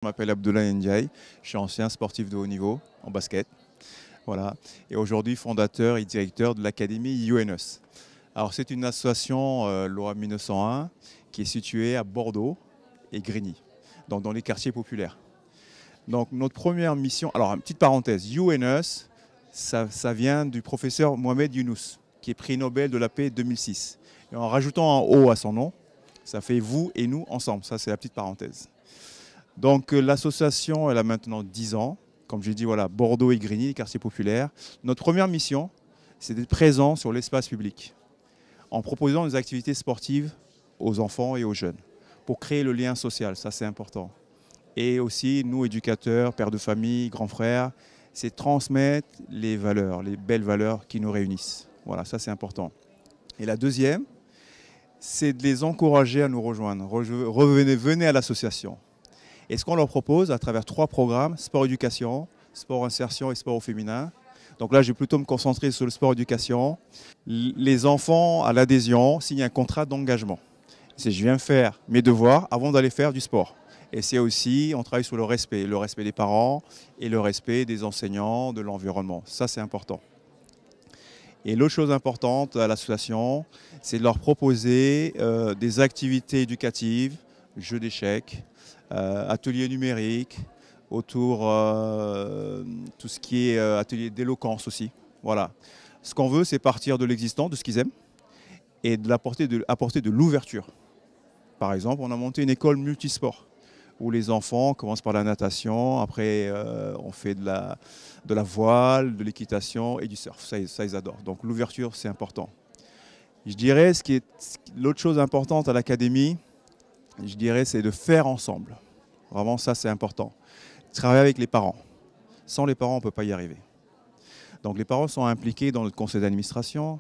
Je m'appelle Abdoulaye Ndiaye, je suis ancien sportif de haut niveau en basket. Voilà. Et aujourd'hui fondateur et directeur de l'académie UNS. Alors c'est une association loi 1901 qui est située à Bordeaux et Grigny, donc dans les quartiers populaires. Donc notre première mission, alors une petite parenthèse, UNS, ça vient du professeur Mohamed Younous, qui est prix Nobel de la paix 2006. Et en rajoutant un O à son nom, ça fait vous et nous ensemble, ça c'est la petite parenthèse. Donc l'association, elle a maintenant 10 ans. Comme j'ai dit, voilà, Bordeaux et Grigny, les quartiers populaires. Notre première mission, c'est d'être présent sur l'espace public en proposant des activités sportives aux enfants et aux jeunes pour créer le lien social, ça c'est important. Et aussi, nous, éducateurs, pères de famille, grands frères, c'est transmettre les valeurs, les belles valeurs qui nous réunissent. Voilà, ça c'est important. Et la deuxième, c'est de les encourager à nous rejoindre. Venez à l'association. Et ce qu'on leur propose à travers 3 programmes, sport-éducation, sport-insertion et sport au féminin. Donc là, je vais plutôt me concentrer sur le sport-éducation. Les enfants à l'adhésion signent un contrat d'engagement. C'est je viens faire mes devoirs avant d'aller faire du sport. Et c'est aussi, on travaille sur le respect des parents et le respect des enseignants, de l'environnement. Ça, c'est important. Et l'autre chose importante à l'association, c'est de leur proposer des activités éducatives, jeux d'échecs, ateliers numériques, autour tout ce qui est atelier d'éloquence aussi. Voilà. Ce qu'on veut, c'est partir de l'existant, de ce qu'ils aiment, et apporter de l'ouverture. Par exemple, on a monté une école multisport, où les enfants commencent par la natation, après on fait de la voile, de l'équitation et du surf. Ça, ils adorent. Donc l'ouverture, c'est important. Je dirais, l'autre chose importante à l'académie, je dirais, c'est de faire ensemble. Vraiment, ça, c'est important. Travailler avec les parents. Sans les parents, on ne peut pas y arriver. Donc, les parents sont impliqués dans le conseil d'administration,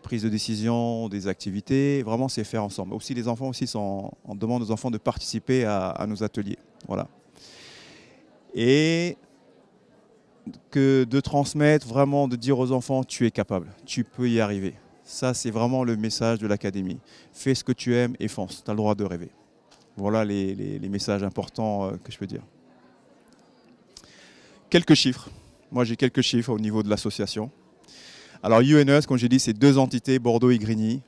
prise de décision, des activités. Vraiment, c'est faire ensemble. Aussi, les enfants aussi on demande aux enfants de participer à nos ateliers. Voilà. Et de transmettre, vraiment, de dire aux enfants, tu es capable, tu peux y arriver. Ça, c'est vraiment le message de l'académie. Fais ce que tu aimes et fonce. Tu as le droit de rêver. Voilà les messages importants que je peux dire. Quelques chiffres. Moi, j'ai quelques chiffres au niveau de l'association. Alors, UNS, comme j'ai dit, c'est 2 entités, Bordeaux et Grigny.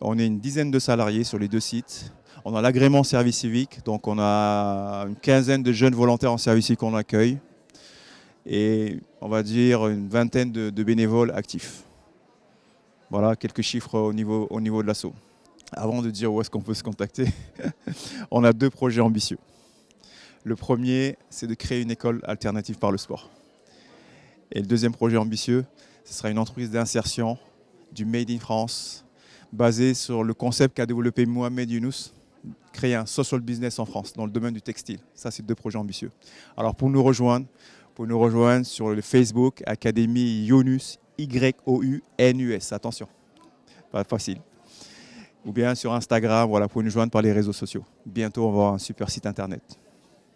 On est une dizaine de salariés sur les 2 sites. On a l'agrément service civique, donc on a une quinzaine de jeunes volontaires en service civique qu'on accueille. Et on va dire une vingtaine de bénévoles actifs. Voilà quelques chiffres au niveau de l'asso. Avant de dire où est-ce qu'on peut se contacter, on a 2 projets ambitieux. Le premier, c'est de créer une école alternative par le sport. Et le deuxième projet ambitieux, ce sera une entreprise d'insertion du Made in France, basée sur le concept qu'a développé Mohamed Younous, créer un social business en France, dans le domaine du textile. Ça, c'est 2 projets ambitieux. Alors, pour nous rejoindre sur le Facebook Académie Younous, YOUNUS. Attention, pas facile. Ou bien sur Instagram, voilà, pour nous joindre par les réseaux sociaux. Bientôt, on va avoir un super site internet.